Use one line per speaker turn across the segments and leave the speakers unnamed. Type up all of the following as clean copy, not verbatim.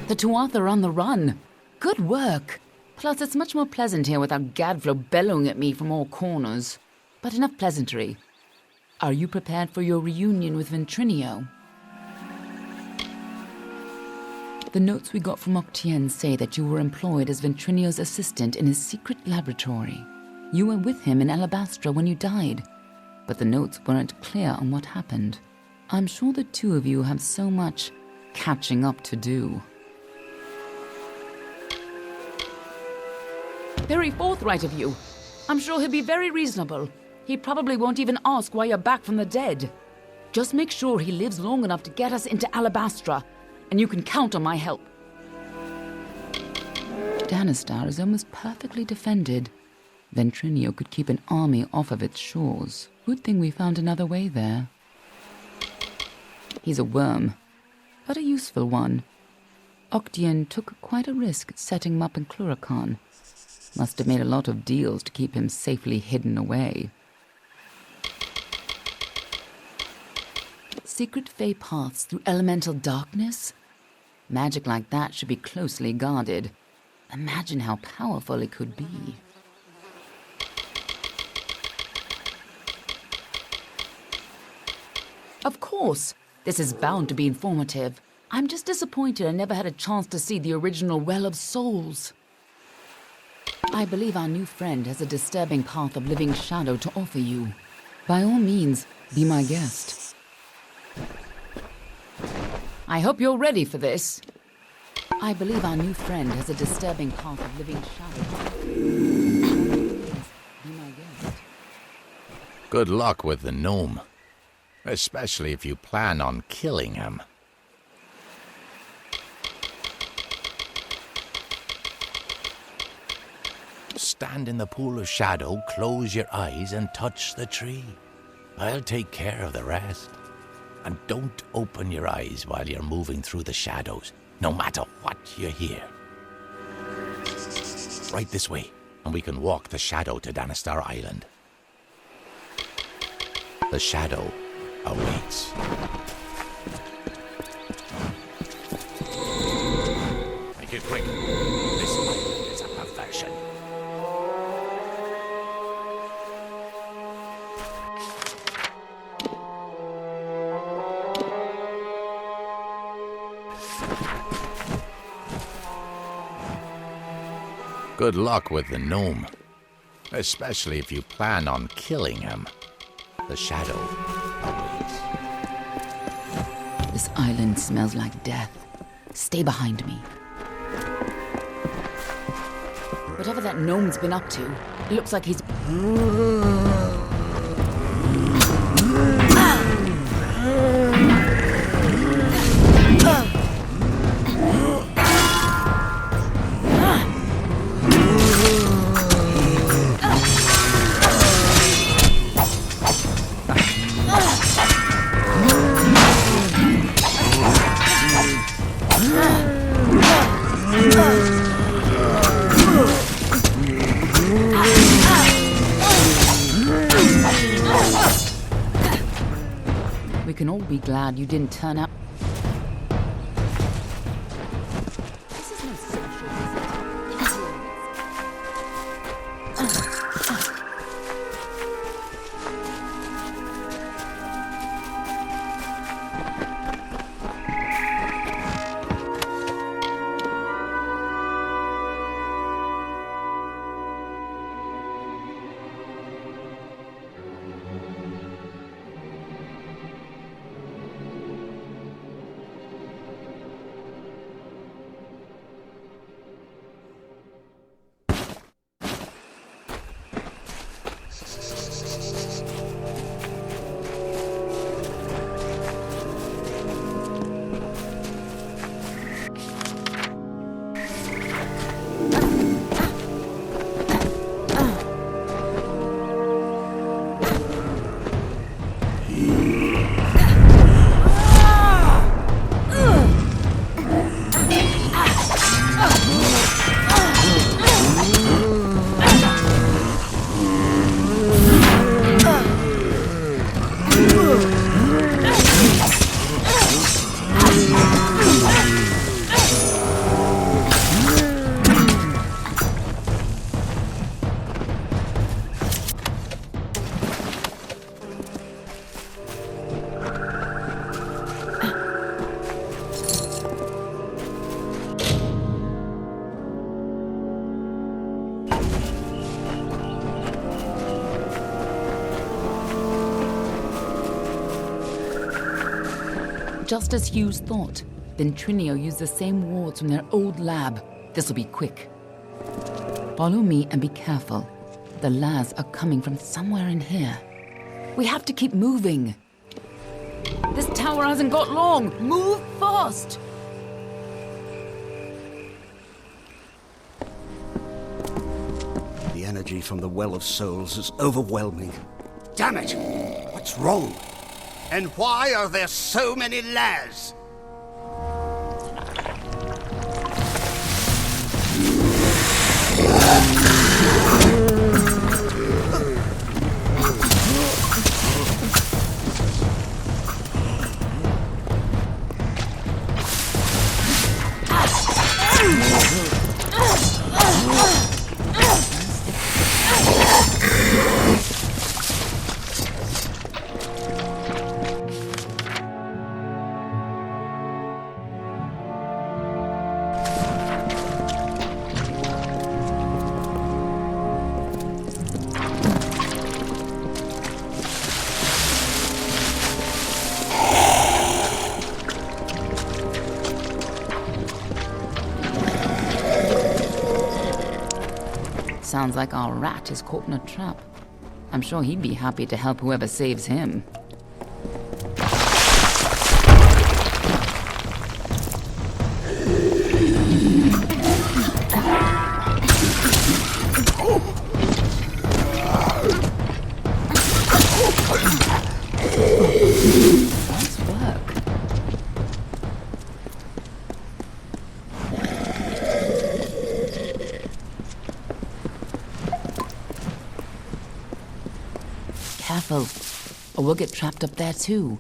The Tuatha are on the run. Good work. Plus, it's much more pleasant here without Gadflow bellowing at me from all corners. But enough pleasantry. Are you prepared for your reunion with Ventrinio? The notes we got from Octien say that you were employed as Ventrinio's assistant in his secret laboratory. You were with him in Alabastra when you died, but the notes weren't clear on what happened. I'm sure the two of you have so much catching up to do. Very forthright of you. I'm sure he'll be very reasonable. He probably won't even ask why you're back from the dead. Just make sure he lives long enough to get us into Alabastra, and you can count on my help. Dannestar is almost perfectly defended. Ventrinio could keep an army off of its shores. Good thing we found another way there. He's a worm, but a useful one. Octien took quite a risk setting him up in Cluracan. Must have made a lot of deals to keep him safely hidden away. Secret Fey paths through elemental darkness? Magic like that should be closely guarded. Imagine how powerful it could be. Of course, this is bound to be informative. I'm just disappointed I never had a chance to see the original Well of Souls. I believe our new friend has a disturbing path of living shadow to offer you. By all means, be my guest. I hope you're ready for this. I believe our new friend has a disturbing path of living shadow. Be my guest.
Good luck with the gnome, especially if you plan on killing him. Stand in the pool of shadow, close your eyes, and touch the tree. I'll take care of the rest. And don't open your eyes while you're moving through the shadows, no matter what you hear. Right this way, and we can walk the shadow to Dannestar Island. The shadow awaits. Make it quick. This island is a perfection. Good luck with the gnome, especially if you plan on killing him. The shadow awaits.
This island smells like death. Stay behind me. Whatever that gnome's been up to, it looks like he's... We can all be glad you didn't turn out. This is no social Just as Hughes thought, Ventrinio used the same wards from their old lab. This'll be quick. Follow me and be careful. The lads are coming from somewhere in here. We have to keep moving. This tower hasn't got long. Move fast!
The energy from the Well of Souls is overwhelming. Damn it! What's wrong? And why are there so many lads?
Sounds like our rat is caught in a trap. I'm sure he'd be happy to help whoever saves him. Nice work. Careful, or we'll get trapped up there too.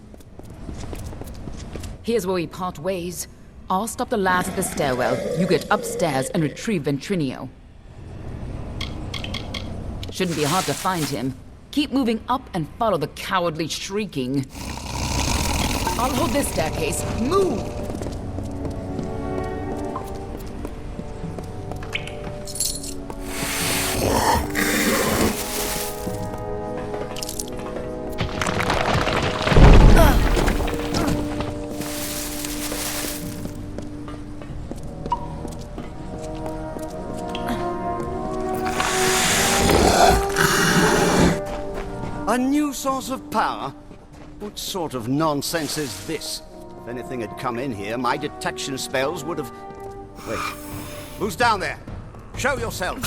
Here's where we part ways. I'll stop the lads at the stairwell. You get upstairs and retrieve Ventrinio. Shouldn't be hard to find him. Keep moving up and follow the cowardly shrieking. I'll hold this staircase. Move!
A new source of power? What sort of nonsense is this? If anything had come in here, my detection spells would have... Wait. Who's down there? Show yourself!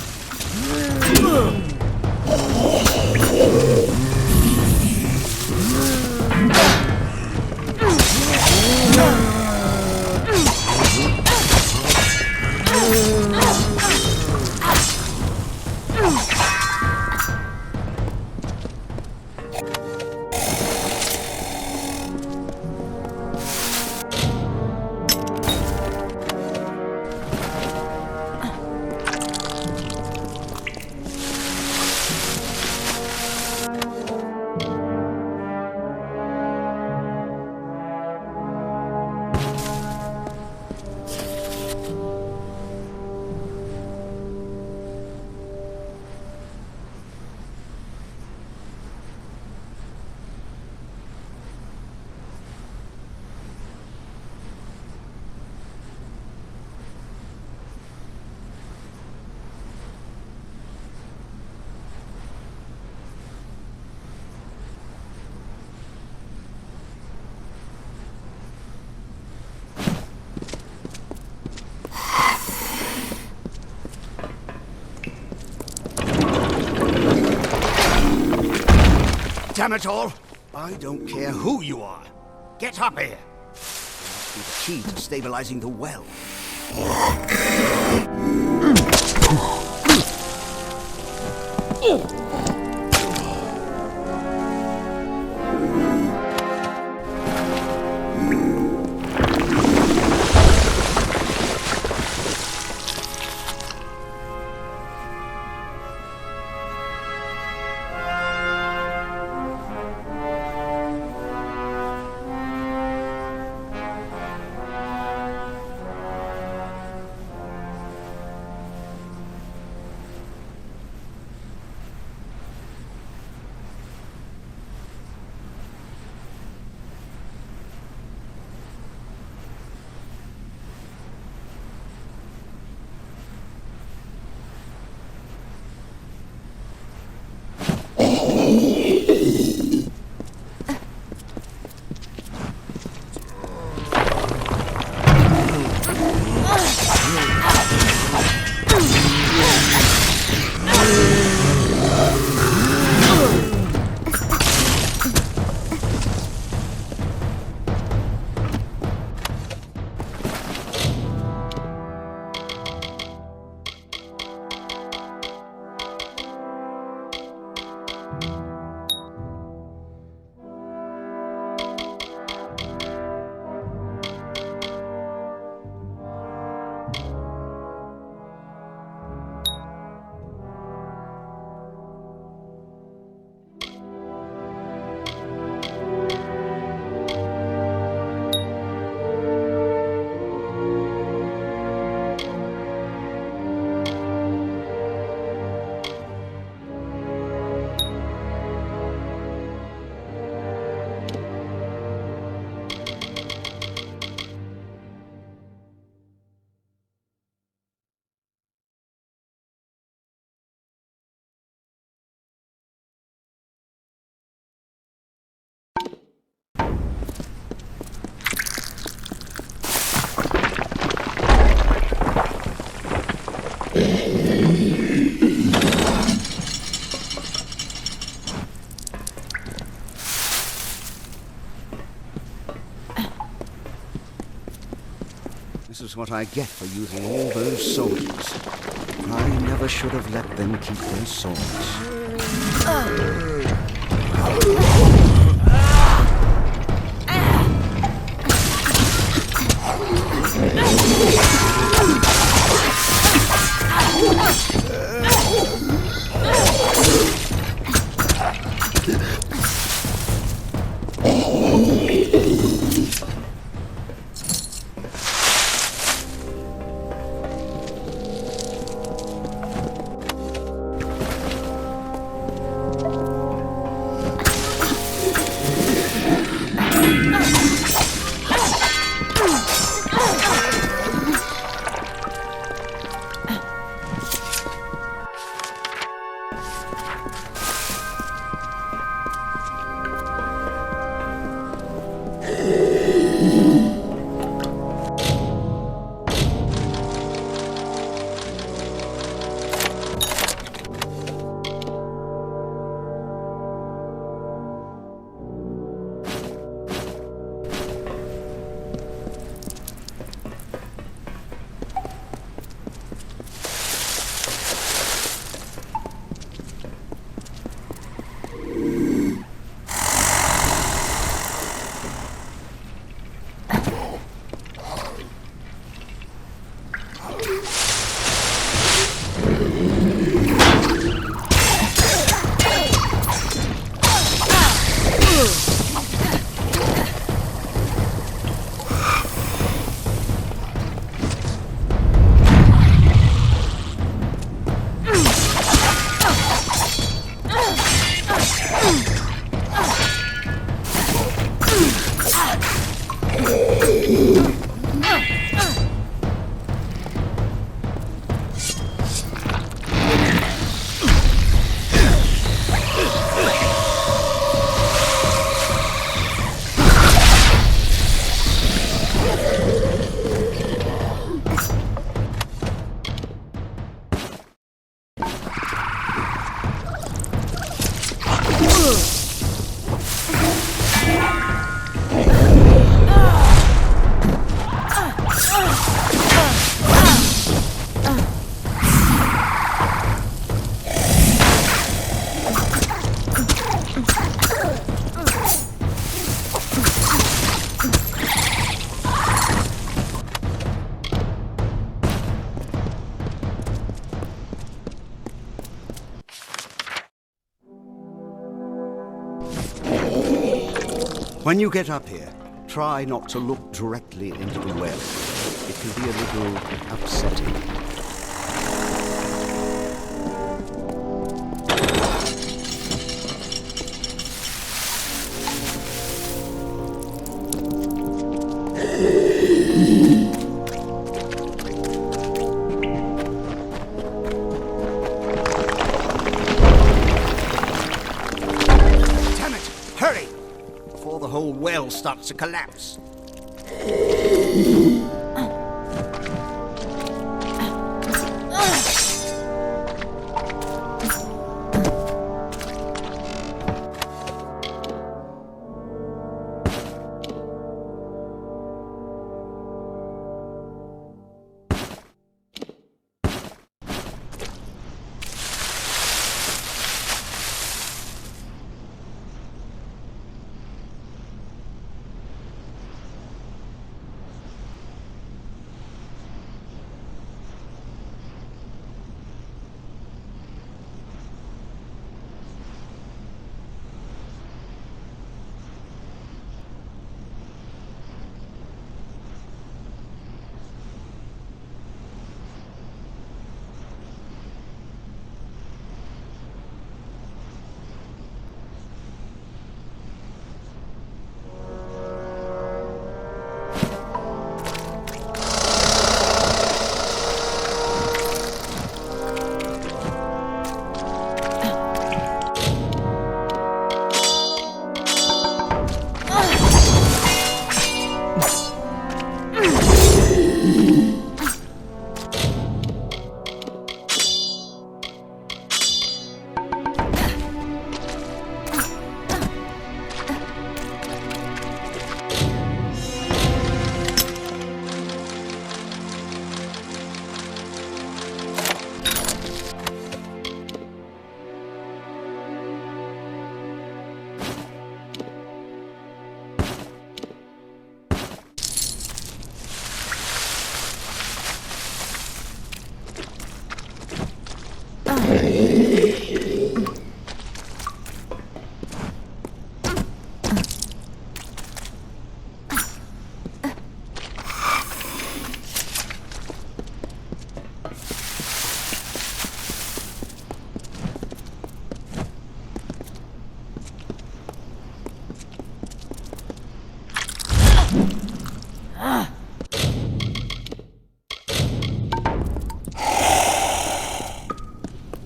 Damn it all! I don't care who you are. Get up here! That must be the key to stabilizing the well. This is what I get for using all those soldiers. I never should have let them keep their swords. When you get up here, try not to look directly into the well. It can be a little upsetting. Starts to collapse.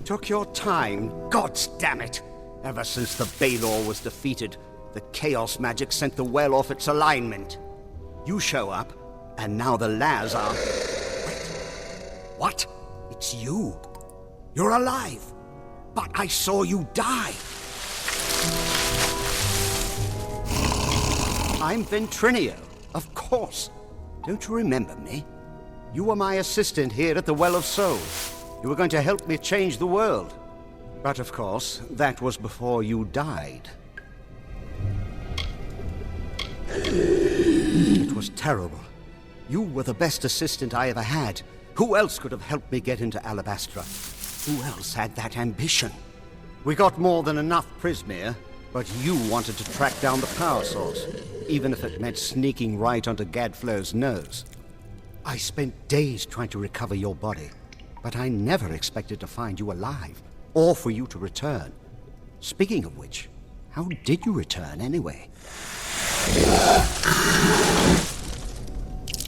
Took your time, gods damn it! Ever since the Balor was defeated, the chaos magic sent the well off its alignment. You show up, and now the Laz are... Wait. What? It's you. You're alive. But I saw you die. I'm Ventrinio, of course. Don't you remember me? You were my assistant here at the Well of Souls. You were going to help me change the world. But of course, that was before you died. It was terrible. You were the best assistant I ever had. Who else could have helped me get into Alabastra? Who else had that ambition? We got more than enough Prismere, but you wanted to track down the power source, even if it meant sneaking right onto Gadflow's nose. I spent days trying to recover your body, but I never expected to find you alive, or for you to return. Speaking of which, how did you return anyway?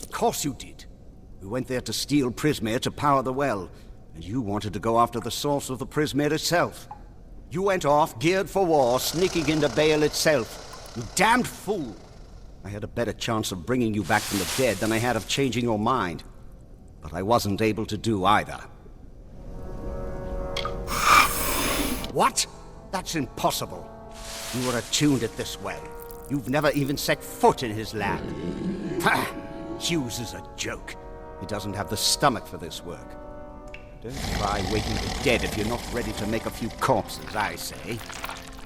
Of course you did. We went there to steal Prismere to power the well, and you wanted to go after the source of the Prismere itself. You went off, geared for war, sneaking into Baal itself. You damned fool! I had a better chance of bringing you back from the dead than I had of changing your mind. But I wasn't able to do either. What? That's impossible. You were attuned at this well. You've never even set foot in his lab. Ha! Hughes is a joke. He doesn't have the stomach for this work. Don't try waking the dead if you're not ready to make a few corpses, I say.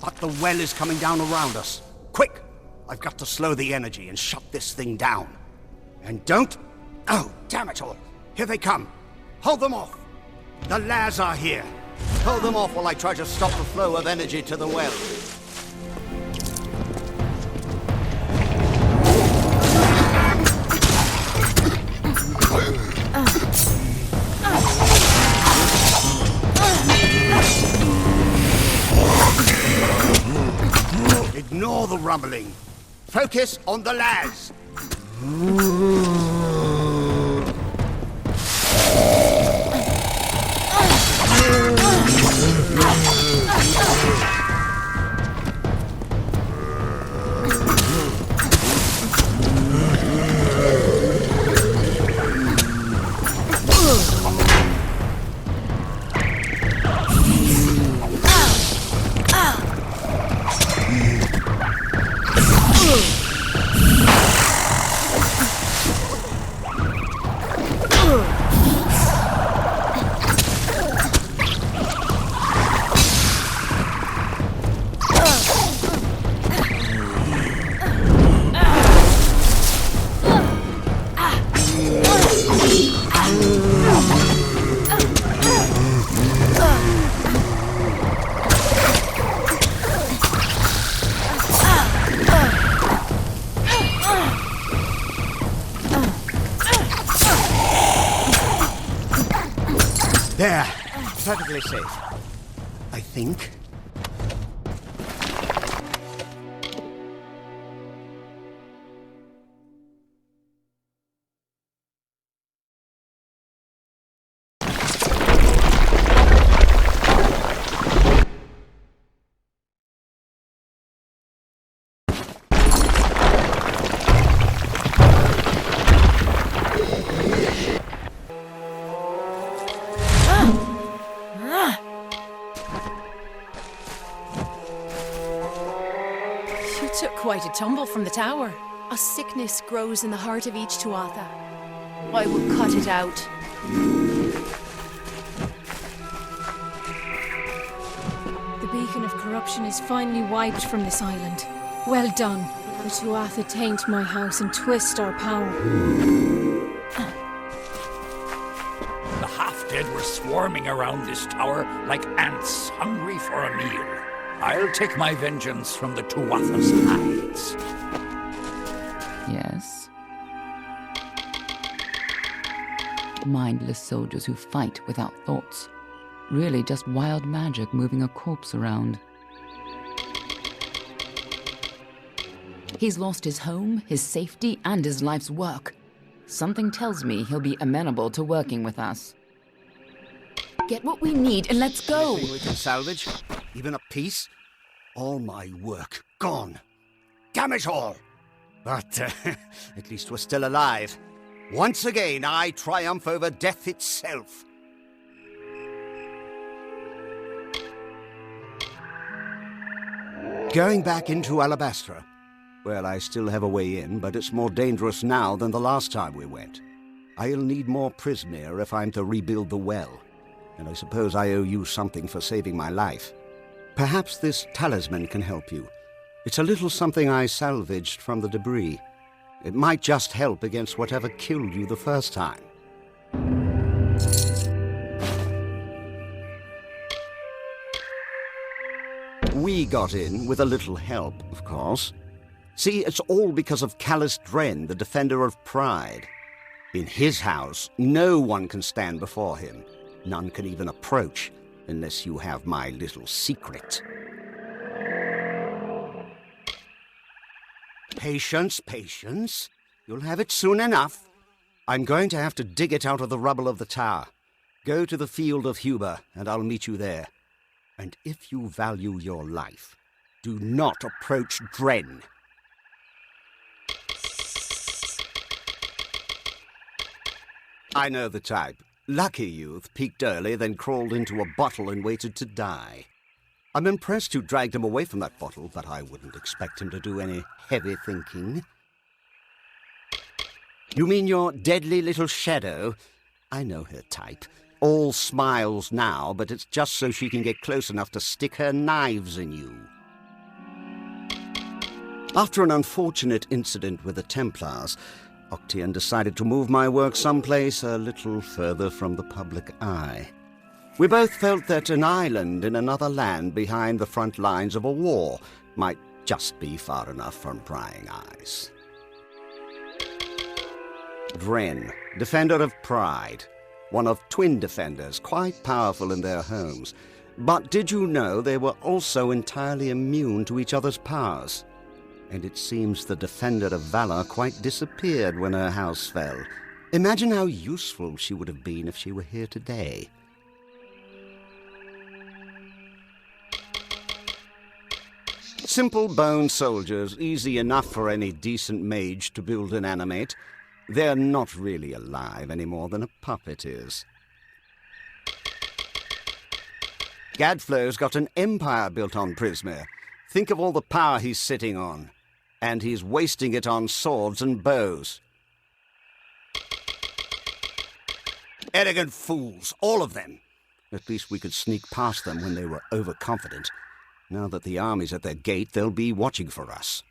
But the well is coming down around us. Quick! I've got to slow the energy and shut this thing down. And don't... Oh, damn it all! Here they come! Hold them off! The Laz are here! Hold them off while I try to stop the flow of energy to the well. Ignore the rumbling. Focus on the Laz. There. Perfectly safe. I think.
Quite a tumble from the tower. A sickness grows in the heart of each Tuatha. I will cut it out. The beacon of corruption is finally wiped from this island. Well done. The Tuatha taint my house and twist our power.
The half-dead were swarming around this tower like ants hungry for a meal. I'll take my vengeance from the Tuatha's hands.
Yes. Mindless soldiers who fight without thoughts. Really just wild magic moving a corpse around. He's lost his home, his safety, and his life's work. Something tells me he'll be amenable to working with us. Get what we need and let's go!
Anything we can salvage? Even a piece? All my work gone. Damn it all! But at least we're still alive. Once again, I triumph over death itself. Going back into Alabastra. Well, I still have a way in, but it's more dangerous now than the last time we went. I'll need more Prismere if I'm to rebuild the well. And I suppose I owe you something for saving my life. Perhaps this talisman can help you. It's a little something I salvaged from the debris. It might just help against whatever killed you the first time. We got in with a little help, of course. See, it's all because of Callous Dren, the defender of pride. In his house, no one can stand before him. None can even approach, unless you have my little secret. Patience, patience. You'll have it soon enough. I'm going to have to dig it out of the rubble of the tower. Go to the field of Huber, and I'll meet you there. And if you value your life, do not approach Dren. I know the type. Lucky youth, peaked early, then crawled into a bottle and waited to die. I'm impressed you dragged him away from that bottle, but I wouldn't expect him to do any heavy thinking. You mean your deadly little shadow? I know her type. All smiles now, but it's just so she can get close enough to stick her knives in you. After an unfortunate incident with the Templars, Octian decided to move my work someplace a little further from the public eye. We both felt that an island in another land behind the front lines of a war might just be far enough from prying eyes. Dren, defender of pride, one of twin defenders, quite powerful in their homes. But did you know they were also entirely immune to each other's powers? And it seems the defender of valor quite disappeared when her house fell. Imagine how useful she would have been if she were here today. Simple bone soldiers, easy enough for any decent mage to build and animate. They're not really alive any more than a puppet is. Gadflow's got an empire built on Prismere. Think of all the power he's sitting on. And he's wasting it on swords and bows. Arrogant fools, all of them. At least we could sneak past them when they were overconfident. Now that the army's at their gate, they'll be watching for us.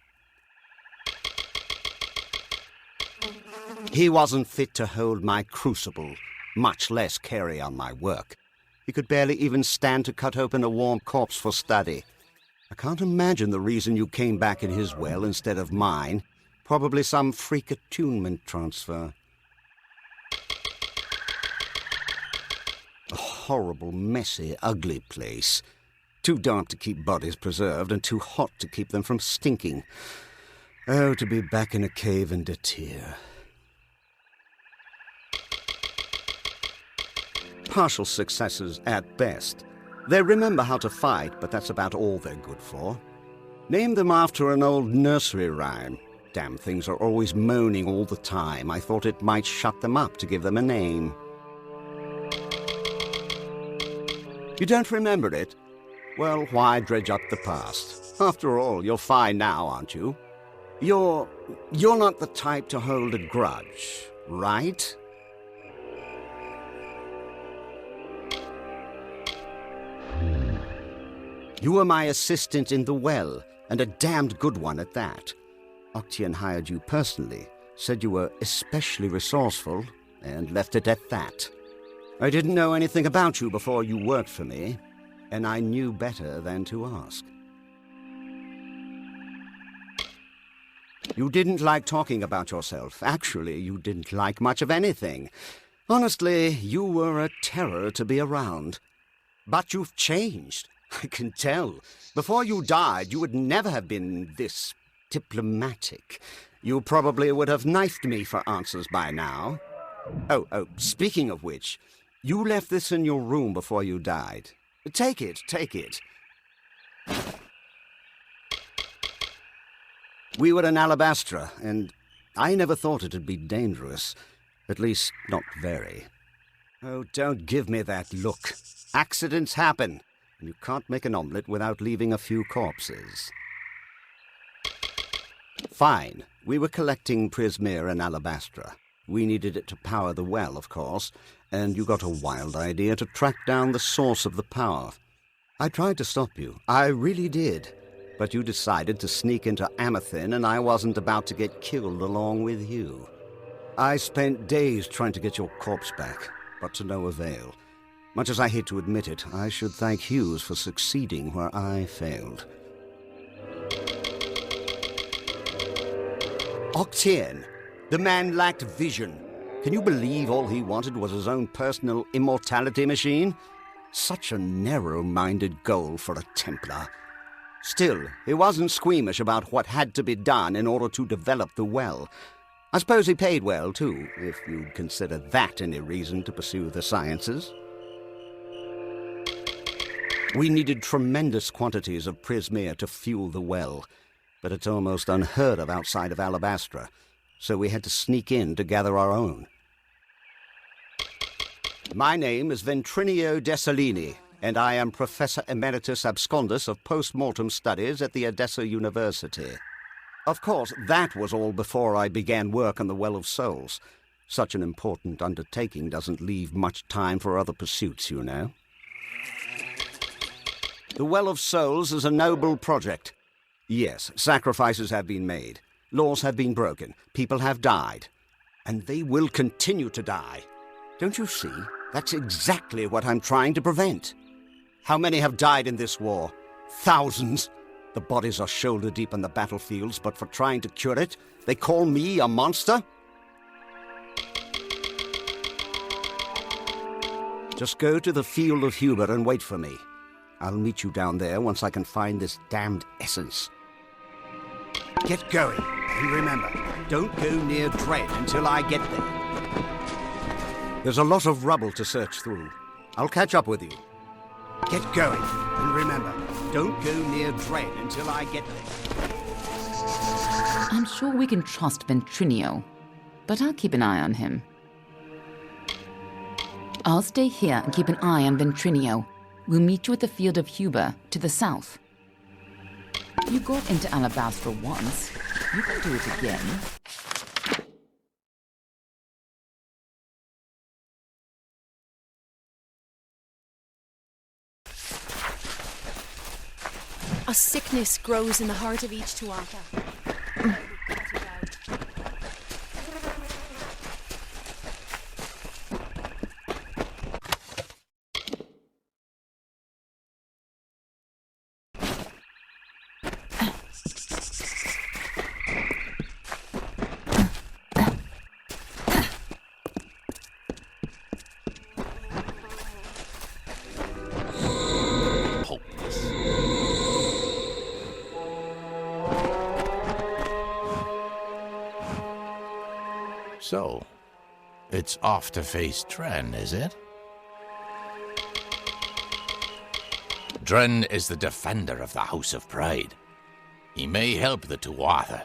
He wasn't fit to hold my crucible, much less carry on my work. He could barely even stand to cut open a warm corpse for study. I can't imagine the reason you came back in his well instead of mine. Probably some freak attunement transfer. A horrible, messy, ugly place. Too dark to keep bodies preserved and too hot to keep them from stinking. Oh, to be back in a cave in Datir. Partial successes at best. They remember how to fight, but that's about all they're good for. Name them after an old nursery rhyme. Damn things are always moaning all the time. I thought it might shut them up to give them a name. You don't remember it? Well, why dredge up the past? After all, you're fine now, aren't you? You're not the type to hold a grudge, right? You were my assistant in the well, and a damned good one at that. Octian hired you personally, said you were especially resourceful, and left it at that. I didn't know anything about you before you worked for me, and I knew better than to ask. You didn't like talking about yourself. Actually, you didn't like much of anything. Honestly, you were a terror to be around. But you've changed. I can tell. Before you died, you would never have been this diplomatic. You probably would have knifed me for answers by now. Oh, speaking of which, you left this in your room before you died. Take it. We were in Alabastra, and I never thought it'd be dangerous. At least, not very. Oh, don't give me that look. Accidents happen, and you can't make an omelette without leaving a few corpses. Fine. We were collecting Prismere in Alabastra. We needed it to power the well, of course, and you got a wild idea to track down the source of the power. I tried to stop you. I really did. But you decided to sneak into Amethyst, and I wasn't about to get killed along with you. I spent days trying to get your corpse back, but to no avail. Much as I hate to admit it, I should thank Hughes for succeeding where I failed. Octien, the man lacked vision. Can you believe all he wanted was his own personal immortality machine? Such a narrow-minded goal for a Templar. Still, he wasn't squeamish about what had to be done in order to develop the well. I suppose he paid well, too, if you'd consider that any reason to pursue the sciences. We needed tremendous quantities of Prismere to fuel the well, but it's almost unheard of outside of Alabastra, so we had to sneak in to gather our own. My name is Ventrinio Dessalini, and I am Professor Emeritus Abscondus of Post-Mortem Studies at the Edessa University. Of course, that was all before I began work on the Well of Souls. Such an important undertaking doesn't leave much time for other pursuits, you know. The Well of Souls is a noble project. Yes, sacrifices have been made. Laws have been broken. People have died. And they will continue to die. Don't you see? That's exactly what I'm trying to prevent. How many have died in this war? Thousands. The bodies are shoulder deep in the battlefields, but for trying to cure it, they call me a monster? Just go to the field of Huber and wait for me. I'll meet you down there once I can find this damned essence. Get going, and remember, don't go near Dread until I get there. There's a lot of rubble to search through. I'll catch up with you. Get going, and remember, don't go near Dread until I get there.
I'm sure we can trust Ventrinio, but I'll keep an eye on him. I'll stay here and keep an eye on Ventrinio. We'll meet you at the field of Huber, to the south. You got into Alabastra once. You can do it again.
A sickness grows in the heart of each Tuatha.
So, it's off to face Dren, is it? Dren is the defender of the House of Pride. He may help the Tuatha,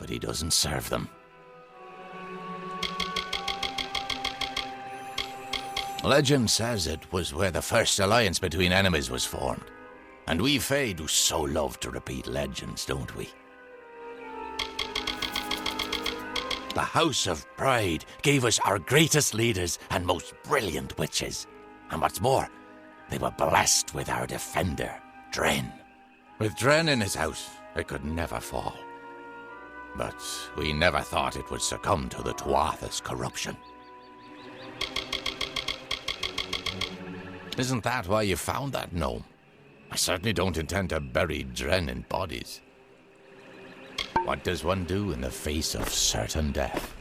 but he doesn't serve them. Legend says it was where the first alliance between enemies was formed. And we Fae do so love to repeat legends, don't we? The House of Pride gave us our greatest leaders and most brilliant witches. And what's more, they were blessed with our defender, Dren. With Dren in his house, it could never fall. But we never thought it would succumb to the Tuatha's corruption. Isn't that why you found that gnome? I certainly don't intend to bury Dren in bodies. What does one do in the face of certain death?